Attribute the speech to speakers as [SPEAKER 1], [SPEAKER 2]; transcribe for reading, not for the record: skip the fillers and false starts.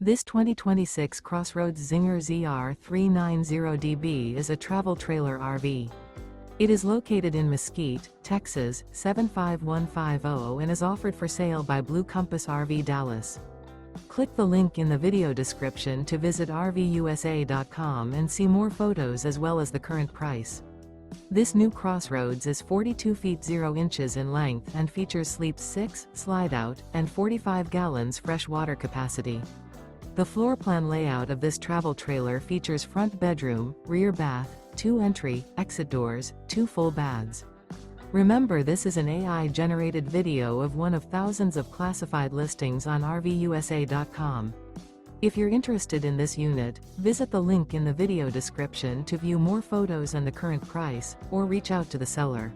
[SPEAKER 1] This 2026 CrossRoads Zinger ZR390DB is a travel trailer RV. It is located in Mesquite, Texas, 75150 and is offered for sale by Blue Compass RV Dallas. Click the link in the video description to visit RVUSA.com and see more photos as well as the current price. This new CrossRoads is 42 feet 0 inches in length and features Sleep 6, Slideout, and 45 gallons fresh water capacity. The floor plan layout of this travel trailer features front bedroom, rear bath, 2 entry, exit doors, 2 full baths. Remember, this is an AI-generated video of one of thousands of classified listings on RVUSA.com. If you're interested in this unit, visit the link in the video description to view more photos and the current price, or reach out to the seller.